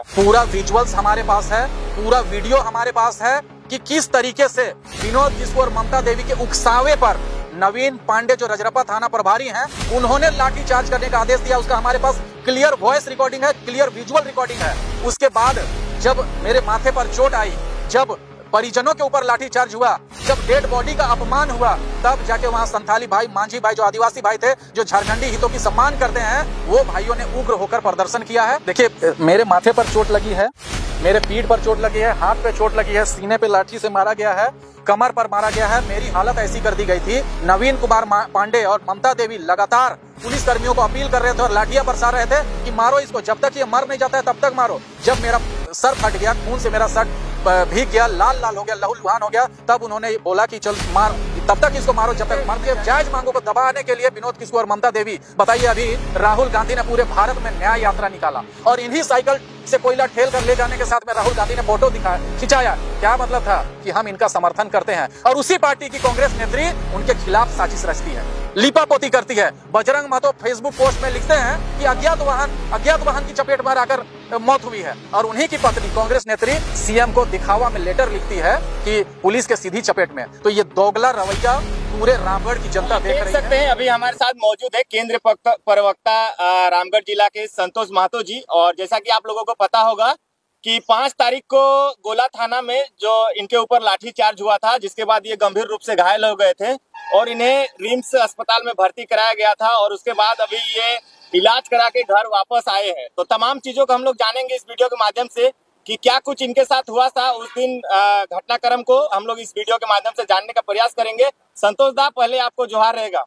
का। पूरा विजुअल्स हमारे पास है, पूरा वीडियो हमारे पास है कि किस तरीके से विनोद किशोर और ममता देवी के उकसावे पर नवीन पांडे जो रजरप्पा थाना प्रभारी हैं, उन्होंने लाठीचार्ज करने का आदेश दिया। उसका हमारे पास क्लियर वॉइस रिकॉर्डिंग है, क्लियर विजुअल रिकॉर्डिंग है। उसके बाद जब मेरे माथे पर चोट आई, जब परिजनों के ऊपर लाठीचार्ज हुआ, जब डेड बॉडी का अपमान हुआ, तब जाके वहां संथाली भाई, मांझी भाई, जो आदिवासी भाई थे, जो झारखंडी हितों की सम्मान करते हैं, वो भाइयों ने उग्र होकर प्रदर्शन किया है। देखिए, मेरे माथे पर चोट लगी है, मेरे पीठ पर चोट लगी है, हाथ पे चोट लगी है, सीने पे लाठी से मारा गया है, कमर पर मारा गया है। मेरी हालत ऐसी कर दी गई थी। नवीन कुमार पांडे और ममता देवी लगातार पुलिस कर्मियों को अपील कर रहे थे और लाठियां बरसा रहे थे कि मारो इसको, जब तक ये मर नहीं जाता है तब तक मारो। जब मेरा सर फट गया, खून से मेरा सर भीग गया, लाल लाल हो गया, लहूलुहान हो गया, तब उन्होंने बोला कि चल मार, तब तक इसको मारो जब तक मर के। जायज मांगों को दबाने के लिए विनोद किशोर और ममता देवी, बताइए, अभी राहुल गांधी ने पूरे भारत में न्याय यात्रा निकाला और इन्हीं साइकिल से कोयला ठेल कर ले जाने के साथ में राहुल गांधी ने फोटो खिंचाया। क्या मतलब था कि हम इनका समर्थन करते हैं, और उसी पार्टी की कांग्रेस नेत्री उनके खिलाफ साजिश रचती है, लीपापोती करती है। बजरंग महतो फेसबुक पोस्ट में लिखते हैं कि अज्ञात वाहन की चपेट में आकर मौत हुई है, और उन्हीं की पत्नी कांग्रेस नेत्री सीएम को दिखावा में लेटर लिखती है कि पुलिस के सीधी चपेट में। तो ये दोगला रवैया पूरे रामगढ़ की जनता देख रही सकते हैं। अभी हमारे साथ मौजूद है केंद्रीय प्रवक्ता रामगढ़ जिला के संतोष महतो जी, और जैसा कि आप लोगों को पता होगा कि 5 तारीख को गोला थाना में जो इनके ऊपर लाठीचार्ज हुआ था, जिसके बाद ये गंभीर रूप से घायल हो गए थे और इन्हें रिम्स अस्पताल में भर्ती कराया गया था, और उसके बाद अभी ये इलाज करा के घर वापस आए हैं। तो तमाम चीजों को हम लोग जानेंगे इस वीडियो के माध्यम से कि क्या कुछ इनके साथ हुआ था उस दिन। घटनाक्रम को हम लोग इस वीडियो के माध्यम से जानने का प्रयास करेंगे। संतोष दा, पहले आपको जोहार रहेगा।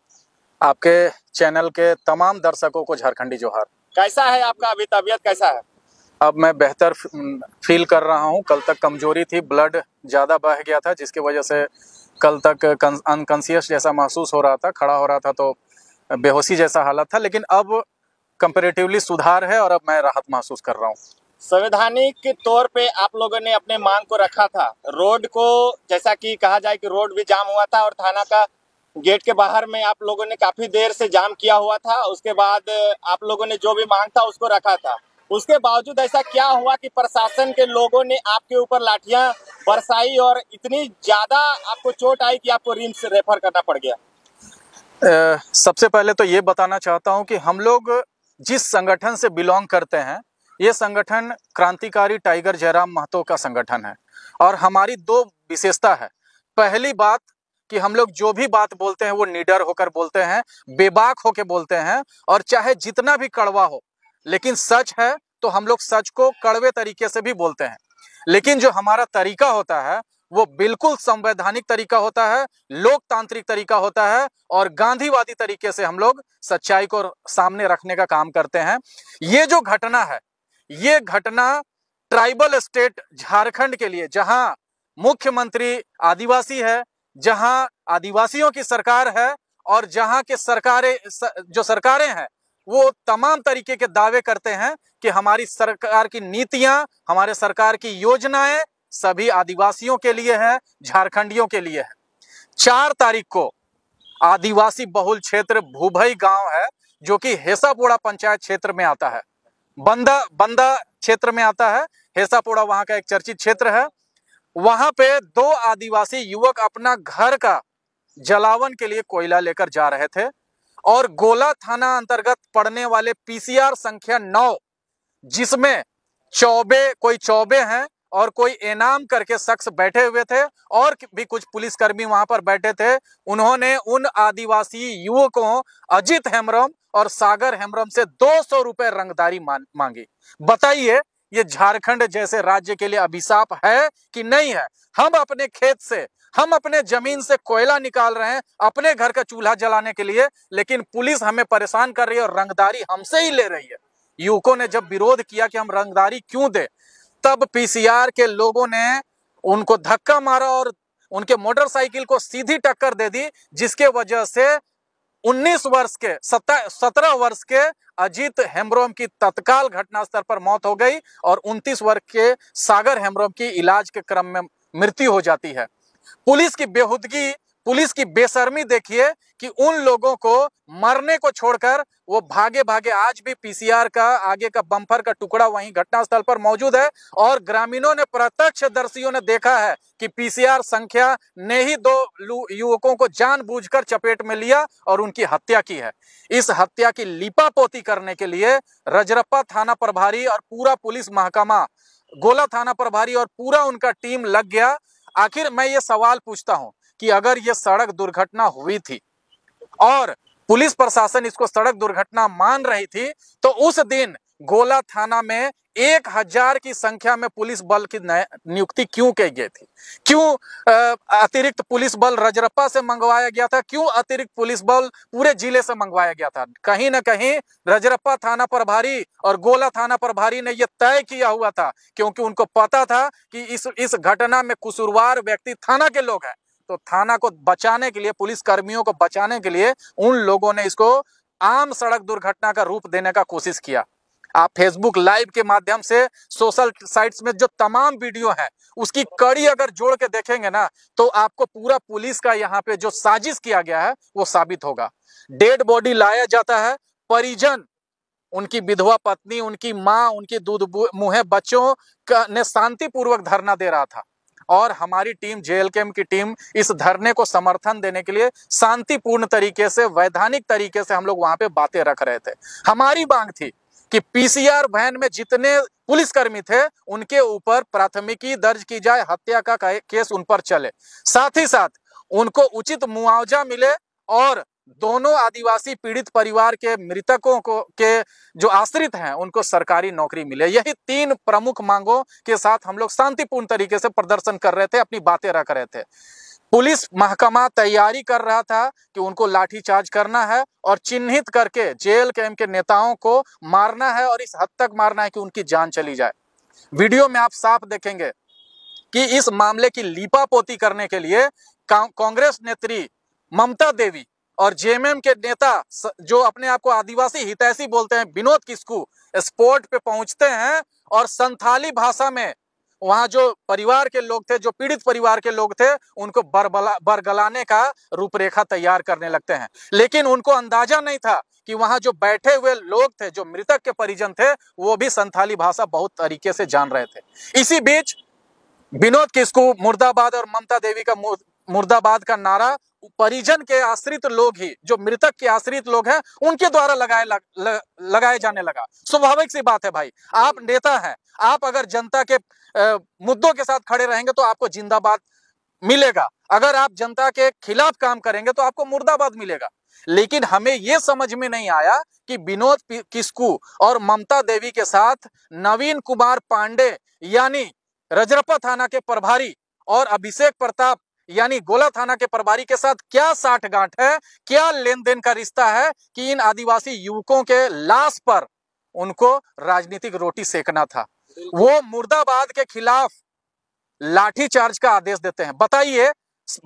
आपके चैनल के तमाम दर्शकों को झारखंडी जोहार। कैसा है आपका अभी, तबीयत कैसा है? अब मैं बेहतर फील कर रहा हूं। कल तक कमजोरी थी, ब्लड ज़्यादा बह गया था, जिसकी वजह से कल तक अनकॉन्शियस जैसा महसूस हो रहा था, खड़ा हो रहा था तो बेहोशी जैसा हालत था, लेकिन अब कंपैरेटिवली सुधार है और अब मैं राहत महसूस कर रहा हूं। संवैधानिक तौर पे आप लोगों ने अपने मांग को रखा था, रोड को, जैसा कि कहा जाए कि रोड भी जाम हुआ था और थाना का गेट के बाहर में आप लोगों ने काफी देर से जाम किया हुआ था। उसके बाद आप लोगों ने जो भी मांग था उसको रखा था। उसके बावजूद ऐसा क्या हुआ कि प्रशासन के लोगों ने आपके ऊपर लाठियां बरसाई और इतनी ज्यादा आपको चोट आई कि आपको रिम्स रेफर करना पड़ गया? सबसे पहले तो ये बताना चाहता हूं कि हम लोग जिस संगठन से बिलोंग करते हैं, ये संगठन क्रांतिकारी टाइगर जयराम महतो का संगठन है, और हमारी 2 विशेषता है। पहली बात कि हम लोग जो भी बात बोलते हैं वो निडर होकर बोलते हैं, बेबाक होकर बोलते हैं, और चाहे जितना भी कड़वा हो, लेकिन सच है तो हम लोग सच को कड़वे तरीके से भी बोलते हैं। लेकिन जो हमारा तरीका होता है वो बिल्कुल संवैधानिक तरीका होता है, लोकतांत्रिक तरीका होता है, और गांधीवादी तरीके से हम लोग सच्चाई को सामने रखने का काम करते हैं। ये जो घटना है, ये घटना ट्राइबल स्टेट झारखंड के लिए, जहां मुख्यमंत्री आदिवासी है, जहां आदिवासियों की सरकार है, और जहां के सरकारें हैं वो तमाम तरीके के दावे करते हैं कि हमारी सरकार की नीतियां, हमारे सरकार की योजनाएं सभी आदिवासियों के लिए है, झारखंडियों के लिए है। 4 तारीख को आदिवासी बहुल क्षेत्र भूभई गांव है, जो कि हेसापोड़ा पंचायत क्षेत्र में आता है, बंदा क्षेत्र में आता है। हेसापोड़ा वहां का एक चर्चित क्षेत्र है। वहां पे 2 आदिवासी युवक अपना घर का जलावन के लिए कोयला लेकर जा रहे थे, और गोला थाना अंतर्गत पड़ने वाले पीसीआर संख्या 9, जिसमें कोई चौबे हैं और कोई एनाम करके शख्स बैठे हुए थे, और भी कुछ पुलिसकर्मी वहां पर बैठे थे। उन्होंने उन आदिवासी युवकों अजित हेम्ब्रम और सागर हेम्ब्रम से 200 रुपए रंगदारी मांगी। बताइए, ये झारखंड जैसे राज्य के लिए अभिशाप है कि नहीं है? हम अपने खेत से, हम अपने जमीन से कोयला निकाल रहे हैं अपने घर का चूल्हा जलाने के लिए, लेकिन पुलिस हमें परेशान कर रही है और रंगदारी हमसे ही ले रही है। युवकों ने जब विरोध किया कि हम रंगदारी क्यों दे, तब पीसीआर के लोगों ने उनको धक्का मारा और उनके मोटरसाइकिल को सीधी टक्कर दे दी, जिसके वजह से 17 वर्ष के अजीत हेम्ब्रोम की तत्काल घटनास्थल पर मौत हो गई, और 29 वर्ष के सागर हेम्ब्रोम की इलाज के क्रम में मृत्यु हो जाती है। पुलिस की बेहूदगी, पुलिस की बेशर्मी देखिए कि उन लोगों को मरने को छोड़कर वो भागे भागे, आज भी पीसीआर का आगे का बम्पर का टुकड़ा वहीं घटनास्थल पर मौजूद है और ग्रामीणों ने, प्रत्यक्षदर्शियों ने देखा है कि पीसीआर संख्या ने ही दो युवकों को जानबूझकर चपेट में लिया और उनकी हत्या की है। इस हत्या की लीपापोती करने के लिए रजरप्पा थाना प्रभारी और पूरा पुलिस महकमा, गोला थाना प्रभारी और पूरा उनका टीम लग गया। आखिर मैं ये सवाल पूछता हूं कि अगर ये सड़क दुर्घटना हुई थी और पुलिस प्रशासन इसको सड़क दुर्घटना मान रही थी, तो उस दिन गोला थाना में 1000 की संख्या में पुलिस बल की नियुक्ति क्यों की गई थी? क्यों अतिरिक्त पुलिस बल रजरप्पा से मंगवाया गया था? क्यों अतिरिक्त पुलिस बल पूरे जिले से मंगवाया गया था? कहीं ना कहीं रजरप्पा थाना प्रभारी और गोला थाना प्रभारी ने यह तय किया हुआ था, क्योंकि उनको पता था कि इस घटना में कसूरवार व्यक्ति थाना के लोग हैं। तो थाना को बचाने के लिए, पुलिस कर्मियों को बचाने के लिए उन लोगों ने इसको आम सड़क दुर्घटना का रूप देने का कोशिश किया। आप फेसबुक लाइव के माध्यम से, सोशल साइट्स में जो तमाम वीडियो है उसकी कड़ी अगर जोड़ के देखेंगे ना, तो आपको पूरा पुलिस का यहाँ पे जो साजिश किया गया है वो साबित होगा। डेड बॉडी लाया जाता है, परिजन, उनकी विधवा पत्नी, उनकी माँ, उनकी दूध मुहे बच्चों ने शांतिपूर्वक धरना दे रहा था और हमारी टीम, जेएलकेएम की टीम, इस धरने को समर्थन देने के लिए शांतिपूर्ण तरीके से, वैधानिक तरीके से हम लोग वहां पे बातें रख रहे थे। हमारी मांग थी कि पीसीआर वैन में जितने पुलिसकर्मी थे उनके ऊपर प्राथमिकी दर्ज की जाए, हत्या का केस उन पर चले, साथ ही साथ उनको उचित मुआवजा मिले और दोनों आदिवासी पीड़ित परिवार के मृतकों को के जो आश्रित हैं उनको सरकारी नौकरी मिले। यही 3 प्रमुख मांगों के साथ हम लोग शांतिपूर्ण तरीके से प्रदर्शन कर रहे थे, अपनी बातें रख रहे थे। पुलिस महकमा तैयारी कर रहा था कि उनको लाठीचार्ज करना है और चिन्हित करके जेएलकेएम के नेताओं को मारना है और इस हद तक मारना है कि उनकी जान चली जाए। वीडियो में आप साफ देखेंगे कि इस मामले की लीपापोती करने के लिए कांग्रेस नेत्री ममता देवी और जेएमएम के नेता जो अपने आप को आदिवासी हितैषी बोलते हैं, विनोद किस्कू, स्पॉट पे पहुंचते हैं और संथाली भाषा में वहां जो परिवार के लोग थे, जो पीड़ित परिवार के लोग थे, उनको बरगलाने का रूपरेखा तैयार करने लगते हैं। लेकिन उनको अंदाजा नहीं था कि वहां जो बैठे हुए लोग थे, जो मृतक के परिजन थे, वो भी संथाली भाषा बहुत तरीके से जान रहे थे। इसी बीच विनोद किस्कू मुर्दाबाद और ममता देवी का मुर्दाबाद का नारा परिजन के आश्रित लोग ही, जो मृतक के आश्रित लोग हैं, उनके द्वारा लगाए जाने लगा। स्वाभाविक सी बात है भाई, आप नेता हैं, आप अगर जनता के मुद्दों के साथ खड़े रहेंगे तो आपको जिंदाबाद मिलेगा, अगर आप जनता के खिलाफ काम करेंगे तो आपको मुर्दाबाद मिलेगा। लेकिन हमें यह समझ में नहीं आया कि विनोद किस्कू और ममता देवी के साथ नवीन कुमार पांडे यानी रजरप्पा थाना के प्रभारी और अभिषेक प्रताप यानी गोला थाना के प्रभारी के साथ क्या साठगांठ है, क्या लेन देन का रिश्ता है कि इन आदिवासी युवकों के लाश पर उनको राजनीतिक रोटी सेकना था। वो मुर्दाबाद के खिलाफ लाठीचार्ज का आदेश देते हैं। बताइए,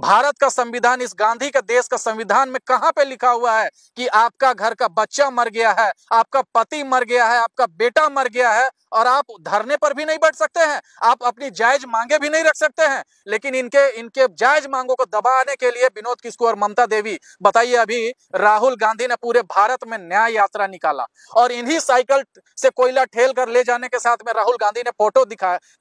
भारत का संविधान, इस गांधी का देश का संविधान में कहां पे लिखा हुआ है कि आपका घर का बच्चा मर गया है, आपका पति मर गया है, आपका बेटा मर गया है और आप धरने पर भी नहीं बैठ सकते हैं, आप अपनी जायज मांगे भी नहीं रख सकते हैं। लेकिन इनके जायज मांगों को दबाने के लिए विनोद किस्कू और ममता देवी, बताइए, अभी राहुल गांधी ने पूरे भारत में न्याय यात्रा निकाला और इन्हीं साइकिल से कोयला ठेल कर ले जाने के साथ में राहुल गांधी ने फोटो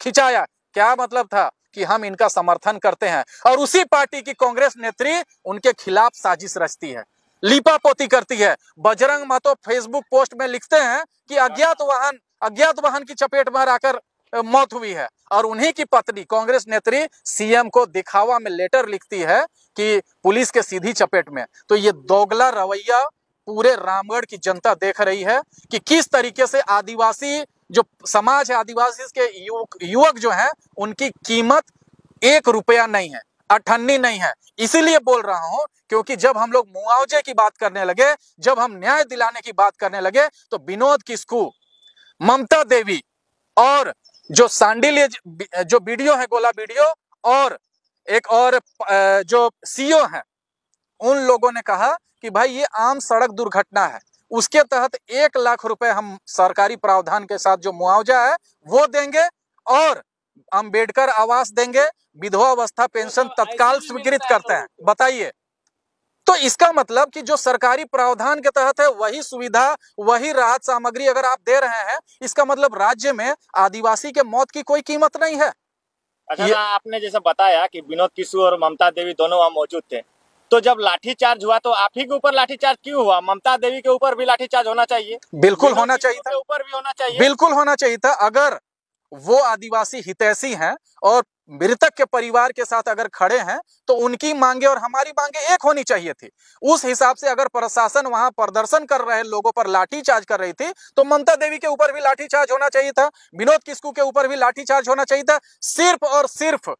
खिंचाया। क्या मतलब था कि हम इनका समर्थन करते हैं और उसी पार्टी की कांग्रेस नेत्री उनके खिलाफ साजिश रचती है, लीपापोती करती है। बजरंग महतो फेसबुक पोस्ट में लिखते हैं कि अज्ञात वाहन की चपेट में आकर मौत हुई है और उन्हीं की पत्नी कांग्रेस नेत्री सीएम को दिखावा में लेटर लिखती है कि पुलिस के सीधी चपेट में। तो ये दोगला रवैया पूरे रामगढ़ की जनता देख रही है कि किस तरीके से आदिवासी जो समाज है, आदिवासी के युवक जो हैं, उनकी कीमत 1 रुपया नहीं है, 98 नहीं है। इसीलिए बोल रहा हूं क्योंकि जब हम लोग मुआवजे की बात करने लगे, जब हम न्याय दिलाने की बात करने लगे, तो विनोद किस्कू, ममता देवी और जो सांडिल्य जो वीडियो है, गोला वीडियो, और एक और जो सीओ है, उन लोगों ने कहा कि भाई ये आम सड़क दुर्घटना है, उसके तहत 1 लाख रुपए हम सरकारी प्रावधान के साथ जो मुआवजा है वो देंगे और अंबेडकर आवास देंगे, विधवा अवस्था पेंशन तत्काल स्वीकृत करते हैं। बताइए, तो इसका मतलब कि जो सरकारी प्रावधान के तहत है वही सुविधा, वही राहत सामग्री अगर आप दे रहे हैं, इसका मतलब राज्य में आदिवासी के मौत की कोई कीमत नहीं है। अच्छा, आपने जैसे बताया कि विनोद किशोर और ममता देवी दोनों वहां मौजूद थे, तो जब लाठीचार्ज हुआ तो आप ही के ऊपर लाठीचार्ज क्यों हुआ? ममता देवी के ऊपर भी लाठीचार्ज होना चाहिए, बिल्कुल होना चाहिए था, ऊपर भी होना चाहिए, बिल्कुल होना चाहिए था। अगर वो आदिवासी हितैषी हैं और मृतक के परिवार के साथ अगर खड़े हैं तो उनकी मांगे और हमारी मांगे एक होनी चाहिए थी। उस हिसाब से अगर प्रशासन वहां प्रदर्शन कर रहे लोगों पर लाठीचार्ज कर रही थी तो ममता देवी के ऊपर भी लाठीचार्ज होना चाहिए था, विनोद किस्कू के ऊपर भी लाठीचार्ज होना चाहिए था। सिर्फ और सिर्फ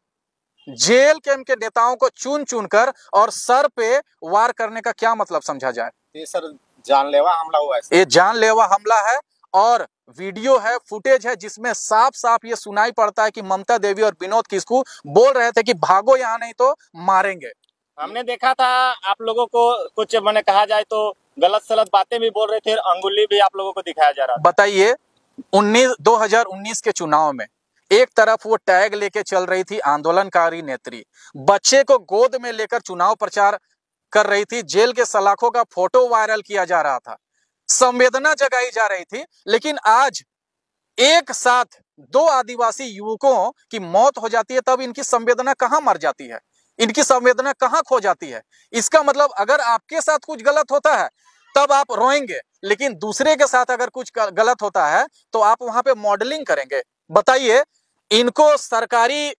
जेल कैंप के नेताओं को चुन चुन कर और सर पे वार करने का क्या मतलब समझा जाए? ये सर जानलेवा हमला हुआ है। ये जानलेवा हमला है और वीडियो है, फुटेज है, जिसमें साफ साफ ये सुनाई पड़ता है कि ममता देवी और विनोद किस्कू बोल रहे थे कि भागो यहाँ नहीं तो मारेंगे। हमने देखा था आप लोगों को कुछ मैंने कहा जाए तो गलत सलत बातें भी बोल रहे थे, अंगुली भी आप लोगों को दिखाया जा रहा था। बताइए, 2019 के चुनाव में एक तरफ वो टैग लेके चल रही थी आंदोलनकारी नेत्री, बच्चे को गोद में लेकर चुनाव प्रचार कर रही थी, जेल के सलाखों का फोटो वायरल किया जा रहा था, संवेदना जगाई जा रही थी। लेकिन आज एक साथ दो आदिवासी युवकों की मौत हो जाती है, तब इनकी संवेदना कहां मर जाती है, इनकी संवेदना कहां खो जाती है? इसका मतलब अगर आपके साथ कुछ गलत होता है तब आप रोएंगे, लेकिन दूसरे के साथ अगर कुछ गलत होता है तो आप वहां पे मॉडलिंग करेंगे। बताइए, इनको सरकारी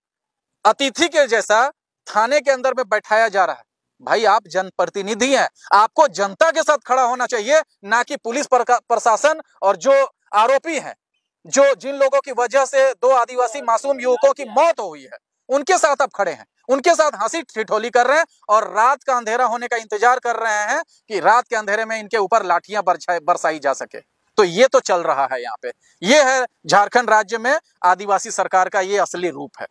अतिथि के जैसा थाने के अंदर में बैठाया जा रहा है। भाई, आप जनप्रतिनिधि हैं, आपको जनता के साथ खड़ा होना चाहिए, ना कि पुलिस प्रशासन और जो आरोपी हैं, जो जिन लोगों की वजह से दो आदिवासी मासूम युवकों की मौत हुई है, उनके साथ आप खड़े हैं, उनके साथ हंसी ठिठोली कर रहे हैं और रात का अंधेरा होने का इंतजार कर रहे हैं कि रात के अंधेरे में इनके ऊपर लाठियां बरसाई जा सके। तो ये तो चल रहा है यहाँ पे, ये है झारखंड राज्य में आदिवासी सरकार का ये असली रूप है।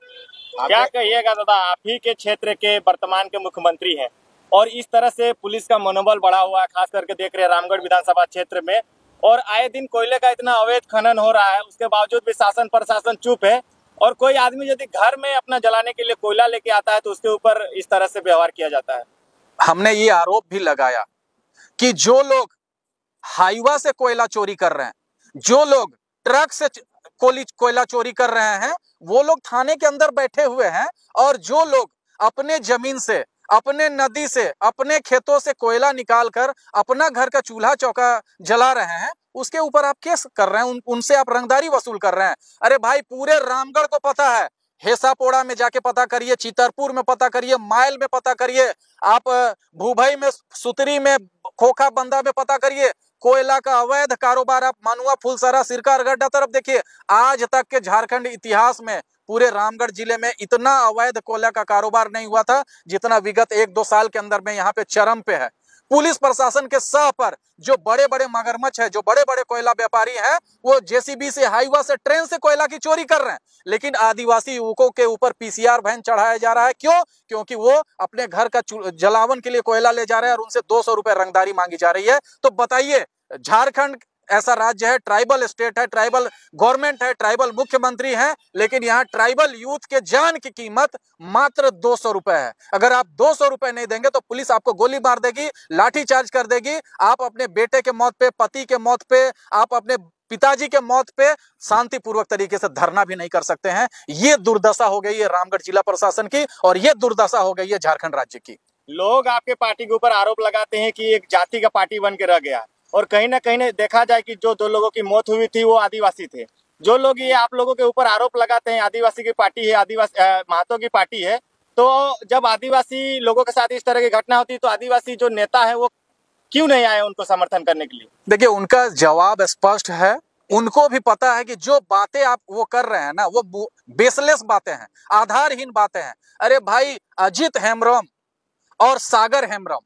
क्या कहिएगा दादा, आप ही के क्षेत्र के वर्तमान के मुख्यमंत्री हैं और इस तरह से पुलिस का मनोबल बढ़ा हुआ है, खास करके देख रहे हैं रामगढ़ विधानसभा क्षेत्र में, और आए दिन कोयले का इतना अवैध खनन हो रहा है, उसके बावजूद भी शासन प्रशासन चुप है। और कोई आदमी यदि घर में अपना जलाने के लिए कोयला लेके आता है तो उसके ऊपर इस तरह से व्यवहार किया जाता है। हमने ये आरोप भी लगाया कि जो लोग हाईवा से कोयला चोरी कर रहे हैं, जो लोग ट्रक से कोयला चोरी कर रहे हैं, वो लोग थाने के अंदर बैठे हुए हैं, और जो लोग अपने जमीन से, अपने नदी से, अपने खेतों से कोयला निकालकर अपना घर का चूल्हा चौका जला रहे हैं, उसके ऊपर आप केस कर रहे हैं, उनसे आप रंगदारी वसूल कर रहे हैं। अरे भाई, पूरे रामगढ़ को पता है, हेसापोड़ा में जाके पता करिए, चितरपुर में पता करिए, माइल में पता करिए, आप भूभई में, सुतरी में, खोखा बंदा में पता करिए, कोयला का अवैध कारोबार आप मनुआ, फुलसरा, सिरका, अरगड्डा तरफ देखिए। आज तक के झारखंड इतिहास में पूरे रामगढ़ जिले में इतना अवैध कोयला का कारोबार नहीं हुआ था जितना विगत 1-2 साल के अंदर में यहाँ पे चरम पे है। पुलिस प्रशासन के सह पर जो बड़े बड़े मगरमच्छ है, जो बड़े बड़े कोयला व्यापारी हैं, वो जेसीबी से, हाईवा से, ट्रेन से कोयला की चोरी कर रहे हैं, लेकिन आदिवासी युवकों के ऊपर पीसीआर वैन चढ़ाया जा रहा है। क्यों? क्योंकि वो अपने घर का जलावन के लिए कोयला ले जा रहे हैं और उनसे 200 रुपए रंगदारी मांगी जा रही है। तो बताइए, झारखंड ऐसा राज्य है, ट्राइबल स्टेट है, ट्राइबल गवर्नमेंट है, ट्राइबल मुख्यमंत्री है, लेकिन यहाँ ट्राइबल यूथ के जान की कीमत मात्र 200 रुपए है। अगर आप 200 रुपए नहीं देंगे तो पुलिस आपको गोली मार देगी, लाठी चार्ज कर देगी। आप अपने बेटे के मौत पे, पति के मौत पे, आप अपने पिताजी के मौत पे शांतिपूर्वक तरीके से धरना भी नहीं कर सकते हैं। ये दुर्दशा हो गई है रामगढ़ जिला प्रशासन की, और ये दुर्दशा हो गई है झारखंड राज्य की। लोग आपके पार्टी के ऊपर आरोप लगाते हैं कि एक जाति का पार्टी बन के रह गया, और कहीं ना कहीं देखा जाए कि जो 2 लोगों की मौत हुई थी वो आदिवासी थे। जो लोग ये आप लोगों के ऊपर आरोप लगाते हैं आदिवासी की पार्टी है, आदिवासी महतो की पार्टी है, तो जब आदिवासी लोगों के साथ इस तरह की घटना होती है तो आदिवासी जो नेता है वो क्यों नहीं आए उनको समर्थन करने के लिए? देखिए, उनका जवाब स्पष्ट है। उनको भी पता है कि जो बातें आप वो कर रहे हैं ना, वो बेसलेस बातें हैं, आधारहीन बातें हैं। अरे भाई, अजित हेम्ब्रम और सागर हेम्ब्रम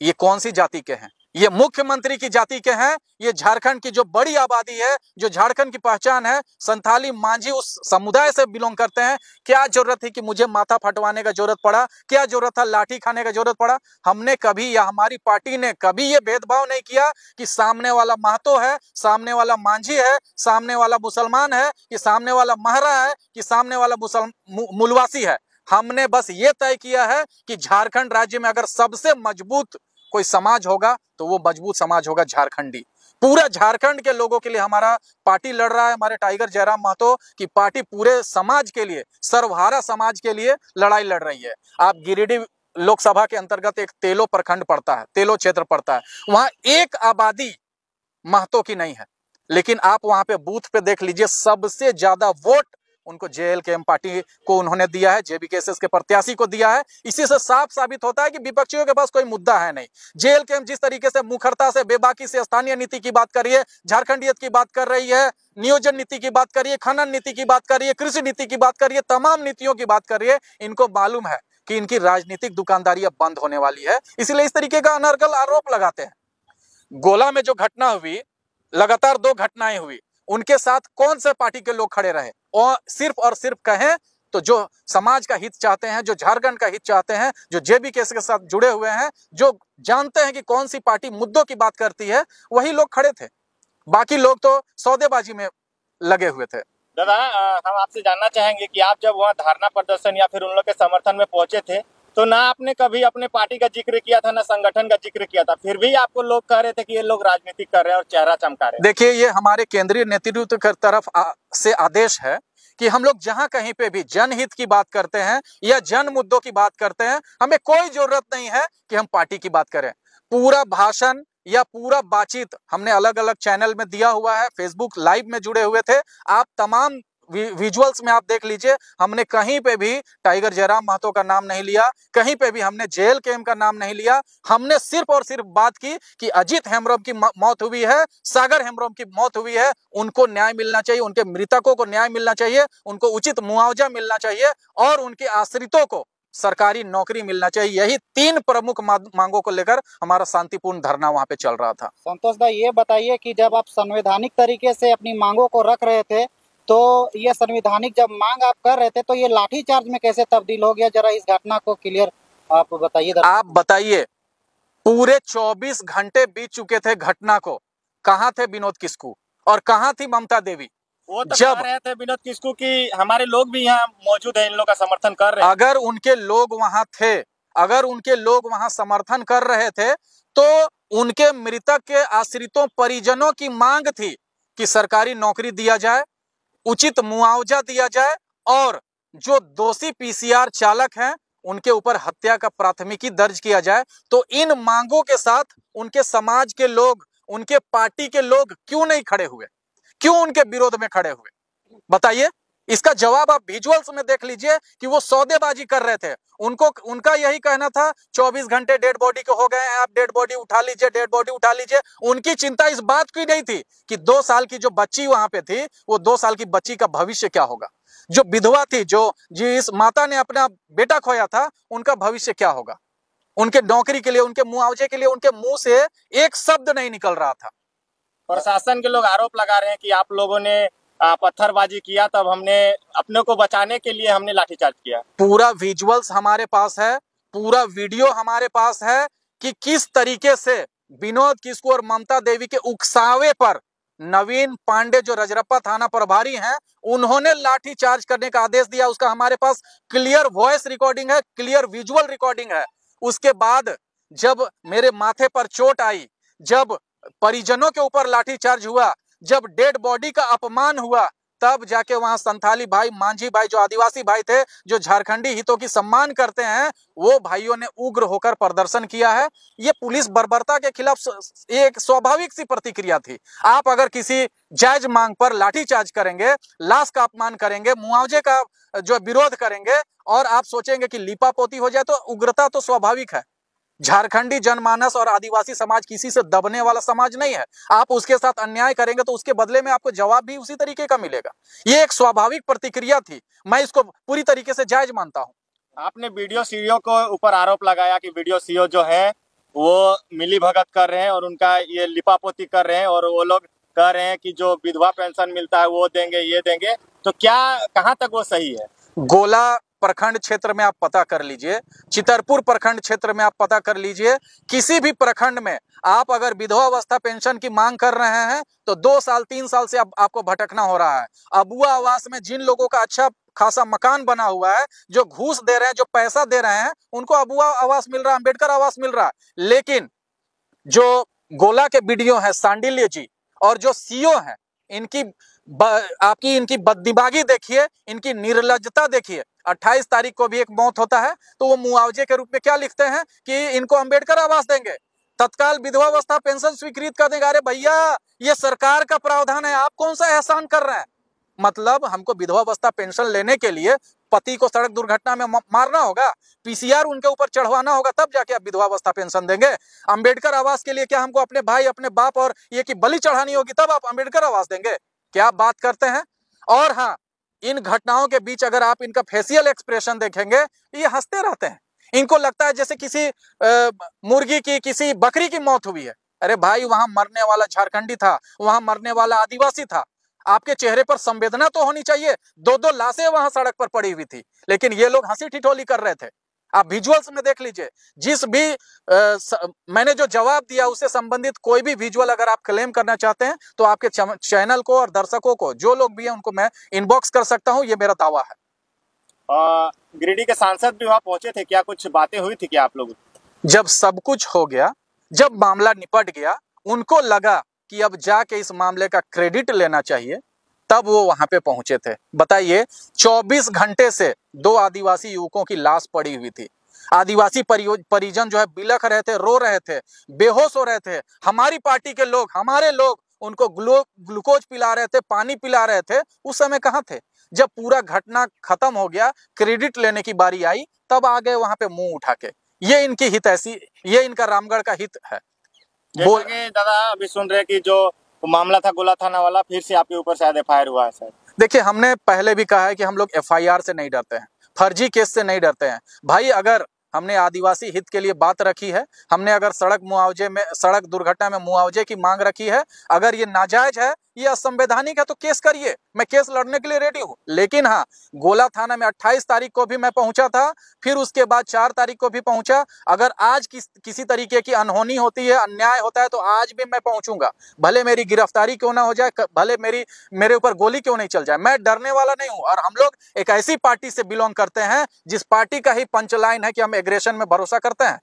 ये कौन सी जाति के हैं? ये मुख्यमंत्री की जाति के हैं। ये झारखंड की जो बड़ी आबादी है, जो झारखंड की पहचान है, संथाली मांझी उस समुदाय से बिलोंग करते हैं। क्या जरूरत थी कि मुझे माथा फटवाने का जरूरत पड़ा? क्या जरूरत था लाठी खाने का जरूरत पड़ा? हमने कभी या हमारी पार्टी ने कभी ये भेदभाव नहीं किया कि सामने वाला महतो है, सामने वाला मांझी है, सामने वाला मुसलमान है, कि सामने वाला महरा है, कि सामने वाला मूलवासी है। हमने बस ये तय किया है कि झारखंड राज्य में अगर सबसे मजबूत कोई समाज होगा तो वो मजबूत समाज होगा झारखंडी। पूरा झारखंड के लोगों के लिए हमारा पार्टी लड़ रहा है। हमारे टाइगर जयराम महतो की पार्टी पूरे समाज के लिए, सर्वहारा समाज के लिए लड़ाई लड़ रही है। आप गिरिडीह लोकसभा के अंतर्गत एक तेलो प्रखंड पड़ता है, तेलो क्षेत्र पड़ता है, वहां एक आबादी महतो की नहीं है, लेकिन आप वहां पे बूथ पे देख लीजिए, सबसे ज्यादा वोट उनको जेएलकेएम पार्टी को उन्होंने दिया है, जेबीकेएसएस के प्रत्याशी को दिया है। इसी से साफ साबित होता है कि विपक्षियों के पास कोई मुद्दा है नहीं। जेएलकेएम जिस तरीके से मुखरता से, बेबाकी से स्थानीय नीति की बात कर रही है, झारखंडियत की बात कर रही है, नियोजन नीति की बात कर रही है, खनन नीति की बात कर रही है, कृषि नीति की बात कर रही है, तमाम नीतियों की बात कर रही है, इनको मालूम है कि इनकी राजनीतिक दुकानदारी अब बंद होने वाली है। इसलिए इस तरीके का अनर्गल आरोप लगाते हैं। गोला में जो घटना हुई, लगातार 2 घटनाएं हुई, उनके साथ कौन से पार्टी के लोग खड़े रहे? और सिर्फ कहें तो जो समाज का हित चाहते हैं, जो झारखंड का हित चाहते हैं, जो जेबीकेएस के साथ जुड़े हुए हैं, जो जानते हैं कि कौन सी पार्टी मुद्दों की बात करती है, वही लोग खड़े थे। बाकी लोग तो सौदेबाजी में लगे हुए थे। दादा, हम आपसे जानना चाहेंगे कि आप जब वहाँ धरना प्रदर्शन या फिर उन लोग के समर्थन में पहुंचे थे, तो ना आपने कभी अपने पार्टी का जिक्र किया था, ना संगठन का जिक्र किया था, फिर भी आपको लोग कह रहे थे कि ये लोग राजनीति कर रहे हैं और चेहरा चमका रहे हैं। देखिए, ये हमारे केंद्रीय नेतृत्व की तरफ से आदेश है कि हम लोग जहां कहीं पे भी जनहित की बात करते हैं या जन मुद्दों की बात करते हैं, हमें कोई जरूरत नहीं है कि हम पार्टी की बात करें। पूरा भाषण या पूरा बातचीत हमने अलग अलग चैनल में दिया हुआ है, फेसबुक लाइव में जुड़े हुए थे, आप तमाम विजुअल्स में आप देख लीजिए। हमने कहीं पे भी टाइगर जयराम महतो का नाम नहीं लिया, कहीं पे भी हमने जेएलकेएम का नाम नहीं लिया। हमने सिर्फ और सिर्फ बात की कि अजीत हेम्ब्रम की मौत हुई है, सागर हेम्ब्रम की मौत हुई है, उनको न्याय मिलना चाहिए, उनके मृतकों को न्याय मिलना चाहिए, उनको उचित मुआवजा मिलना चाहिए और उनके आश्रितों को सरकारी नौकरी मिलना चाहिए। यही 3 प्रमुख मांगों को लेकर हमारा शांतिपूर्ण धरना वहां पे चल रहा था। संतोष भाई, ये बताइए कि जब आप संवैधानिक तरीके से अपनी मांगों को रख रहे थे, तो ये संवैधानिक जब मांग आप कर रहे थे, तो ये लाठीचार्ज में कैसे तब्दील हो गया? जरा इस घटना को क्लियर आप बताइए। आप बताइए, पूरे 24 घंटे बीत चुके थे घटना को, कहां थे विनोद किस्कू और कहां थी ममता देवी? वो तो कह रहे थे विनोद किस्कू की हमारे लोग भी यहाँ मौजूद हैं, इन लोग का समर्थन कर रहे हैं। अगर उनके लोग वहां थे, अगर उनके लोग वहां समर्थन कर रहे थे, तो उनके मृतक के आश्रितों परिजनों की मांग थी कि सरकारी नौकरी दिया जाए, उचित मुआवजा दिया जाए और जो दोषी पीसीआर चालक हैं उनके ऊपर हत्या का प्राथमिकी दर्ज किया जाए। तो इन मांगों के साथ उनके समाज के लोग, उनके पार्टी के लोग क्यों नहीं खड़े हुए? क्यों उनके विरोध में खड़े हुए? बताइए। इसका जवाब आप विजुअल्स में देख लीजिए कि वो सौदेबाजी कर रहे थे। उनका यही कहना था 24 घंटे डेड बॉडी के हो गए हैं, आप डेड बॉडी उठा लीजिए, डेड बॉडी उठा लीजिए। उनकी चिंता इस बात की नहीं थी कि 2 साल की जो बच्ची वहां पे थी, वो 2 साल की बच्ची का भविष्य क्या होगा। जो विधवा थी, जो जिस माता ने अपना बेटा खोया था, उनका भविष्य क्या होगा। उनके नौकरी के लिए, उनके मुआवजे के लिए उनके मुंह से एक शब्द नहीं निकल रहा था। प्रशासन के लोग आरोप लगा रहे हैं कि आप लोगों ने पत्थरबाजी किया, तब हमने अपने को बचाने के लिए हमने लाठीचार्ज किया। पूरा विजुअल्स हमारे पास है, पूरा वीडियो हमारे पास है कि किस तरीके से विनोद किस्कू और ममता देवी के उकसावे पर नवीन पांडे जो रजरप्पा थाना प्रभारी हैं, उन्होंने लाठीचार्ज करने का आदेश दिया। उसका हमारे पास क्लियर वॉइस रिकॉर्डिंग है, क्लियर विजुअल रिकॉर्डिंग है। उसके बाद जब मेरे माथे पर चोट आई, जब परिजनों के ऊपर लाठीचार्ज हुआ, जब डेड बॉडी का अपमान हुआ, तब जाके वहां संथाली भाई, मांझी भाई, जो आदिवासी भाई थे, जो झारखंडी हितों की सम्मान करते हैं, वो भाइयों ने उग्र होकर प्रदर्शन किया है। ये पुलिस बर्बरता के खिलाफ एक स्वाभाविक सी प्रतिक्रिया थी। आप अगर किसी जायज मांग पर लाठीचार्ज करेंगे, लाश का अपमान करेंगे, मुआवजे का जो विरोध करेंगे और आप सोचेंगे कि लीपापोती हो जाए, तो उग्रता तो स्वाभाविक है। झारखंडी जनमानस और आदिवासी समाज किसी से दबने वाला समाज नहीं है। आप उसके साथ अन्याय करेंगे तो उसके बदले में आपको जवाब भी उसी तरीके का मिलेगा। ये एक स्वाभाविक प्रतिक्रिया थी, मैं इसको पूरी तरीके से जायज मानता हूं। आपने वीडियो सीओ को ऊपर आरोप लगाया कि वीडियो सीओ जो है वो मिली भगत कर रहे हैं और उनका ये लिपापोती कर रहे हैं, और वो लोग कह रहे हैं कि जो विधवा पेंशन मिलता है वो देंगे, ये देंगे। तो क्या, कहाँ तक वो सही है? गोला प्रखंड क्षेत्र में आप पता कर लीजिए, चितरपुर प्रखंड क्षेत्र में आप पता कर लीजिए, किसी भी प्रखंड में आप अगर विधवा अवस्था पेंशन की मांग कर रहे हैं तो 2 साल 3 साल से आपको भटकना हो रहा है। अबुआ आवास में जिन लोगों का अच्छा खासा मकान बना हुआ है, जो घूस दे रहे हैं, जो पैसा दे रहे हैं, उनको अबुआ आवास मिल रहा है, अम्बेडकर आवास मिल रहा है। लेकिन जो गोला के बीडीओ हैं सांडिल्य जी और जो सीओ हैं, इनकी बददिमागी देखिए, इनकी निर्लज्जता देखिए। 28 तारीख को भी एक मौत होता है तो वो मुआवजे के रूप में क्या लिखते हैं कि इनको अम्बेडकर आवास देंगे, तत्काल विधवा अवस्था पेंशन स्वीकृत कर देंगे। अरे भैया, ये सरकार का प्रावधान है, आप कौन सा एहसान कर रहे हैं? मतलब हमको विधवा अवस्था पेंशन लेने के लिए पति को सड़क दुर्घटना में मारना होगा, पीसीआर उनके ऊपर चढ़वाना होगा, तब जाके आप विधवा अवस्था पेंशन देंगे। अम्बेडकर आवास के लिए क्या हमको अपने भाई, अपने बाप और ये की बलि चढ़ानी होगी, तब आप अम्बेडकर आवास देंगे? क्या बात करते हैं। और हाँ, इन घटनाओं के बीच अगर आप इनका फेशियल एक्सप्रेशन देखेंगे, ये हंसते रहते हैं। इनको लगता है जैसे किसी मुर्गी की, किसी बकरी की मौत हुई है। अरे भाई, वहां मरने वाला झारखंडी था, वहां मरने वाला आदिवासी था। आपके चेहरे पर संवेदना तो होनी चाहिए। 2-2 लाशें वहां सड़क पर पड़ी हुई थी, लेकिन ये लोग हंसी ठिठोली कर रहे थे। आप विजुअल्स में देख लीजिए। जिस भी मैंने जो जवाब दिया उससे संबंधित कोई भी विजुअल अगर आप क्लेम करना चाहते हैं तो आपके चैनल को और दर्शकों को, जो लोग भी हैं, उनको मैं इनबॉक्स कर सकता हूं, ये मेरा दावा है। गिरिडीह के सांसद भी वहां पहुंचे थे, क्या कुछ बातें हुई थी क्या आप लोग? जब सब कुछ हो गया, जब मामला निपट गया, उनको लगा कि अब जाके इस मामले का क्रेडिट लेना चाहिए, तब वो वहां पे पहुंचे थे। बताइए, 24 घंटे से 2 आदिवासी युवकों की लाश पड़ी हुई थी। आदिवासी परिजन जो है बिलख रहे थे, रो रहे थे, बेहोश हो रहे थे। हमारी पार्टी के लोग, हमारे लोग उनको ग्लूकोज पिला रहे थे, पानी पिला रहे थे। उस समय कहाँ थे? जब पूरा घटना खत्म हो गया, क्रेडिट लेने की बारी आई, तब आ गए वहां पे मुंह उठा के। ये इनकी हितैषी, ये इनका रामगढ़ का हित है। जैसा कि दादा अभी सुन रहे कि जो मामला था गोला थाना वाला, फिर से आपके ऊपर शायद एफआईआर हुआ है सर। देखिए, हमने पहले भी कहा है कि हम लोग एफआईआर से नहीं डरते हैं, फर्जी केस से नहीं डरते हैं। भाई, अगर हमने आदिवासी हित के लिए बात रखी है, हमने अगर सड़क दुर्घटना में मुआवजे की मांग रखी है, अगर ये नाजायज है, ये असंवैधानिक है, तो केस करिए, मैं केस लड़ने के लिए रेडी हूँ। लेकिन हाँ, गोला थाना में 28 तारीख को भी मैं पहुंचा था, फिर उसके बाद 4 तारीख को भी पहुंचा। अगर आज किसी तरीके की अनहोनी होती है, अन्याय होता है, तो आज भी मैं पहुंचूंगा। भले मेरी गिरफ्तारी क्यों ना हो जाए, भले मेरे ऊपर गोली क्यों नहीं चल जाए, मैं डरने वाला नहीं हूं। और हम लोग एक ऐसी पार्टी से बिलोंग करते हैं जिस पार्टी का ही पंचलाइन है कि हम एग्रेशन में भरोसा करते हैं।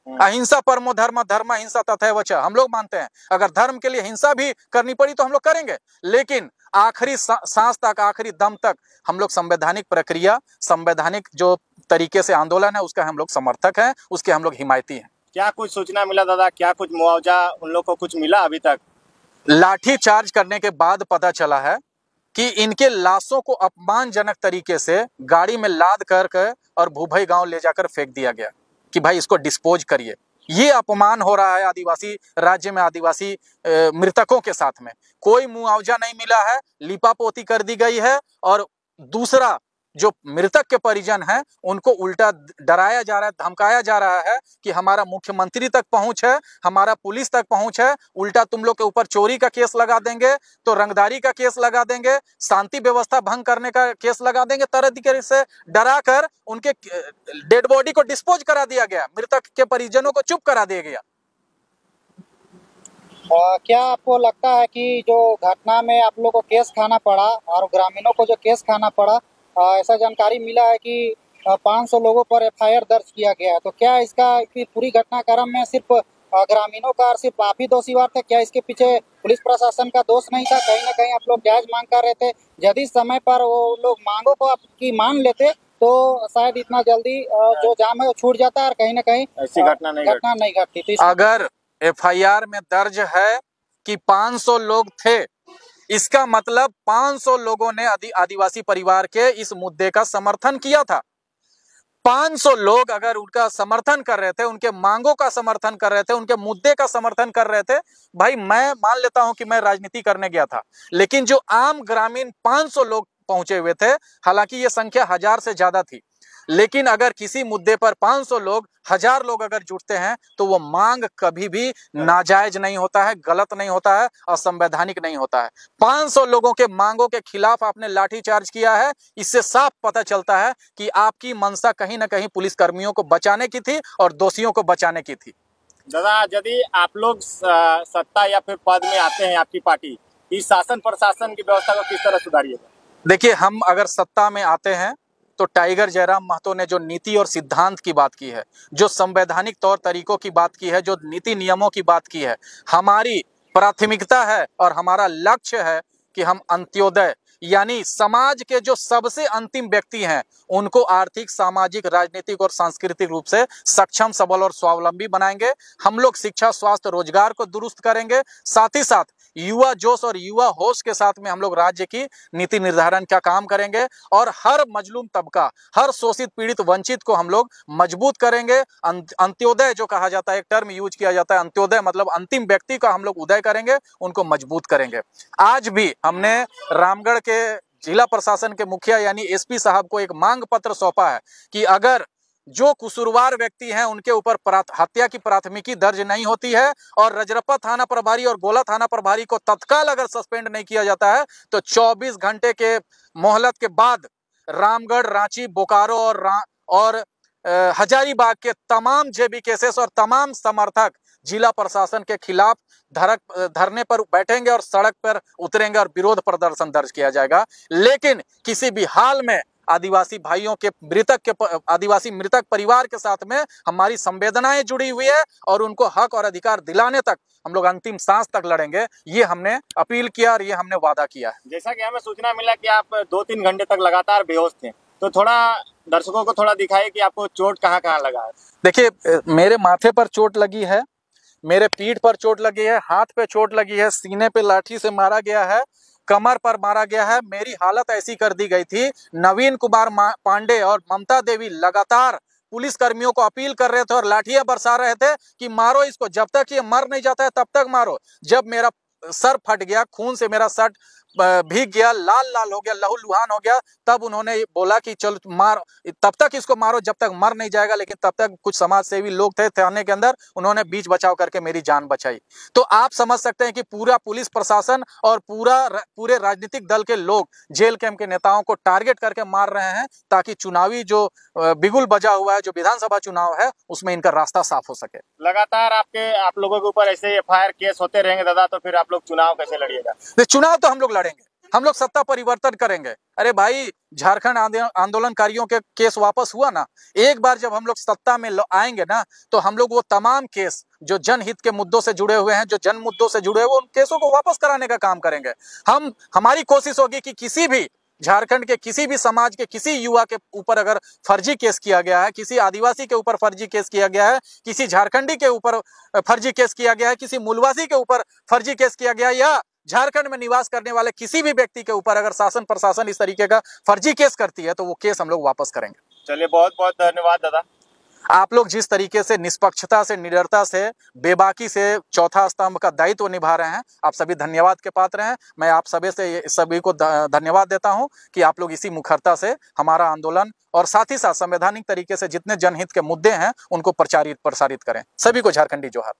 अहिंसा परमो धर्म, धर्म हिंसा तथैव च, हम लोग मानते हैं। अगर धर्म के लिए हिंसा भी करनी पड़ी तो हम लोग करेंगे, लेकिन आखिरी सांस तक, आखिरी दम तक हम लोग संवैधानिक प्रक्रिया, संवैधानिक जो तरीके से आंदोलन है, उसका हम लोग समर्थक हैं, उसके हम लोग हिमायती हैं। क्या कुछ सूचना मिला दादा? क्या कुछ मुआवजा उन लोग को कुछ मिला अभी तक? लाठी चार्ज करने के बाद पता चला है कि इनके लाशों को अपमानजनक तरीके से गाड़ी में लाद कर और भूभई गांव ले जाकर फेंक दिया गया कि भाई इसको डिस्पोज करिए। ये अपमान हो रहा है आदिवासी राज्य में, आदिवासी मृतकों के साथ में। कोई मुआवजा नहीं मिला है, लिपापोती कर दी गई है, और दूसरा जो मृतक के परिजन हैं उनको उल्टा डराया जा रहा है, धमकाया जा रहा है कि हमारा मुख्यमंत्री तक पहुंच है, हमारा पुलिस तक पहुंच है, उल्टा तुम लोग के ऊपर चोरी का केस लगा देंगे, तो रंगदारी का केस लगा देंगे, शांति व्यवस्था भंग करने का केस लगा देंगे। तरह तरीके से डरा कर उनके डेड बॉडी को डिस्पोज करा दिया गया, मृतक के परिजनों को चुप करा दिया गया। क्या आपको लगता है कि जो घटना में आप लोगों को केस खाना पड़ा और ग्रामीणों को जो केस खाना पड़ा, ऐसा जानकारी मिला है कि 500 लोगों पर एफआईआर दर्ज किया गया है, तो क्या इसका पूरी घटनाक्रम में सिर्फ ग्रामीणों का और सिर्फ आप ही दोषीवार थे? क्या इसके पीछे पुलिस प्रशासन का दोष नहीं था? कहीं ना कहीं आप लोग जायज मांग कर रहे थे। यदि समय पर वो लोग मांगों को आपकी मान लेते तो शायद इतना जल्दी जो जाम है वो छूट जाता है और कहीं ना कहीं ऐसी घटना नहीं घटती। अगर एफआईआर में दर्ज है कि 500 लोग थे, इसका मतलब 500 लोगों ने आदिवासी परिवार के इस मुद्दे का समर्थन किया था। 500 लोग अगर उनका समर्थन कर रहे थे, उनके मांगों का समर्थन कर रहे थे, उनके मुद्दे का समर्थन कर रहे थे, भाई मैं मान लेता हूं कि मैं राजनीति करने गया था, लेकिन जो आम ग्रामीण 500 लोग पहुंचे हुए थे, हालांकि ये संख्या 1000 से ज्यादा थी, लेकिन अगर किसी मुद्दे पर 500 लोग, 1000 लोग अगर जुटते हैं तो वो मांग कभी भी नाजायज नहीं होता है, गलत नहीं होता है, असंवैधानिक नहीं होता है। 500 लोगों के मांगों के खिलाफ आपने लाठीचार्ज किया है, इससे साफ पता चलता है कि आपकी मंशा कहीं ना कहीं पुलिसकर्मियों को बचाने की थी और दोषियों को बचाने की थी। दादा, यदि आप लोग सत्ता या फिर पद में आते हैं, आपकी पार्टी इस शासन प्रशासन की व्यवस्था को किस तरह सुधारिएगा? देखिए, हम अगर सत्ता में आते हैं तो टाइगर जयराम महतो ने जो नीति और सिद्धांत की बात की है, जो संवैधानिक तौर तरीकों की बात की है, जो नीति नियमों की बात की है, हमारी प्राथमिकता है और हमारा लक्ष्य है कि हम अंत्योदय यानी समाज के जो सबसे अंतिम व्यक्ति हैं उनको आर्थिक, सामाजिक, राजनीतिक और सांस्कृतिक रूप से सक्षम, सबल और स्वावलंबी बनाएंगे। हम लोग शिक्षा, स्वास्थ्य, रोजगार को दुरुस्त करेंगे। साथ ही साथ युवा जोश और युवा होश के साथ में हम लोग राज्य की नीति निर्धारण का काम करेंगे और हर मजलूम तबका, हर शोषित, पीड़ित, वंचित को हम लोग मजबूत करेंगे। अंत्योदय जो कहा जाता है, एक टर्म यूज किया जाता है, अंत्योदय मतलब अंतिम व्यक्ति का हम लोग उदय करेंगे, उनको मजबूत करेंगे। आज भी हमने रामगढ़ के जिला प्रशासन के मुखिया यानी एसपी साहब को एक मांग पत्र सौंपा है कि अगर जो कसूरवार व्यक्ति हैं उनके ऊपर हत्या की प्राथमिकी दर्ज नहीं होती है और रजरप्पा थाना प्रभारी और गोला थाना प्रभारी को तत्काल अगर सस्पेंड नहीं किया जाता है तो 24 घंटे के मोहलत के बाद रामगढ़, रांची, बोकारो और हजारीबाग के तमाम जेबी केसेस और तमाम समर्थक जिला प्रशासन के खिलाफ धरने पर बैठेंगे और सड़क पर उतरेंगे और विरोध प्रदर्शन दर्ज किया जाएगा। लेकिन किसी भी हाल में आदिवासी भाइयों के आदिवासी मृतक परिवार के साथ में हमारी संवेदनाएं जुड़ी हुई है और उनको हक और अधिकार दिलाने तक हम लोग अंतिम सांस तक लड़ेंगे। ये हमने अपील किया और ये हमने वादा किया है। जैसा कि हमें सूचना मिला कि आप 2-3 घंटे तक लगातार बेहोश थे, तो थोड़ा दर्शकों को थोड़ा दिखाइए कि आपको चोट कहाँ कहाँ लगा है। देखिए, मेरे माथे पर चोट लगी है, मेरे पीठ पर चोट लगी है, हाथ पे चोट लगी है, सीने पे लाठी से मारा गया है, कमर पर मारा गया है। मेरी हालत ऐसी कर दी गई थी, नवीन कुमार पांडे और ममता देवी लगातार पुलिस कर्मियों को अपील कर रहे थे और लाठियां बरसा रहे थे कि मारो इसको, जब तक ये मर नहीं जाता है तब तक मारो। जब मेरा सर फट गया, खून से मेरा शर्ट भीग गया, लाल लाल हो गया, लहूलुहान हो गया, तब उन्होंने बोला कि चलो मार, तब तक इसको मारो जब तक मर नहीं जाएगा। लेकिन तब तक कुछ समाज सेवी लोग थे थाने के अंदर, उन्होंने बीच बचाव करके मेरी जान बचाई। तो आप समझ सकते हैं कि पूरा पुलिस प्रशासन और पूरे राजनीतिक दल के लोग जेल कैंप के नेताओं को टारगेट करके मार रहे हैं ताकि चुनावी जो बिगुल बजा हुआ है, जो विधानसभा चुनाव है, उसमें इनका रास्ता साफ हो सके। लगातार आप लोगों के ऊपर ऐसे एफआईआर केस होते रहेंगे दादा, तो फिर आप लोग चुनाव कैसे लड़िएगा? चुनाव तो हम लोग लड़ेंगे, हम लोग सत्ता परिवर्तन करेंगे। अरे भाई, झारखंड आंदोलनकारियों के केस वापस हुआ ना, एक बार जब हम लोग सत्ता में आएंगे ना तो हम लोग वो तमाम केस जो जनहित के मुद्दों से जुड़े हुए हैं, जो जन मुद्दों से जुड़े हुए, उन केसों को वापस कराने का काम करेंगे। हमारी कोशिश होगी कि किसी भी झारखंड के किसी भी समाज के किसी युवा के ऊपर अगर फर्जी केस किया गया है, किसी आदिवासी के ऊपर फर्जी केस किया गया है, किसी झारखंडी के ऊपर फर्जी केस किया गया है, किसी मूलवासी के ऊपर फर्जी केस किया गया, या झारखंड में निवास करने वाले किसी भी व्यक्ति के ऊपर अगर शासन प्रशासन इस तरीके का फर्जी केस करती है तो वो केस हम लोग वापस करेंगे। चलिए, बहुत बहुत धन्यवाद दादा। आप लोग जिस तरीके से निष्पक्षता से, निडरता से, बेबाकी से चौथा स्तंभ का दायित्व निभा रहे हैं, आप सभी धन्यवाद के पात्र हैं। मैं आप सभी को धन्यवाद देता हूं कि आप लोग इसी मुखरता से हमारा आंदोलन और साथ ही साथ संवैधानिक तरीके से जितने जनहित के मुद्दे हैं उनको प्रसारित करें। सभी को झारखंडी जोहार।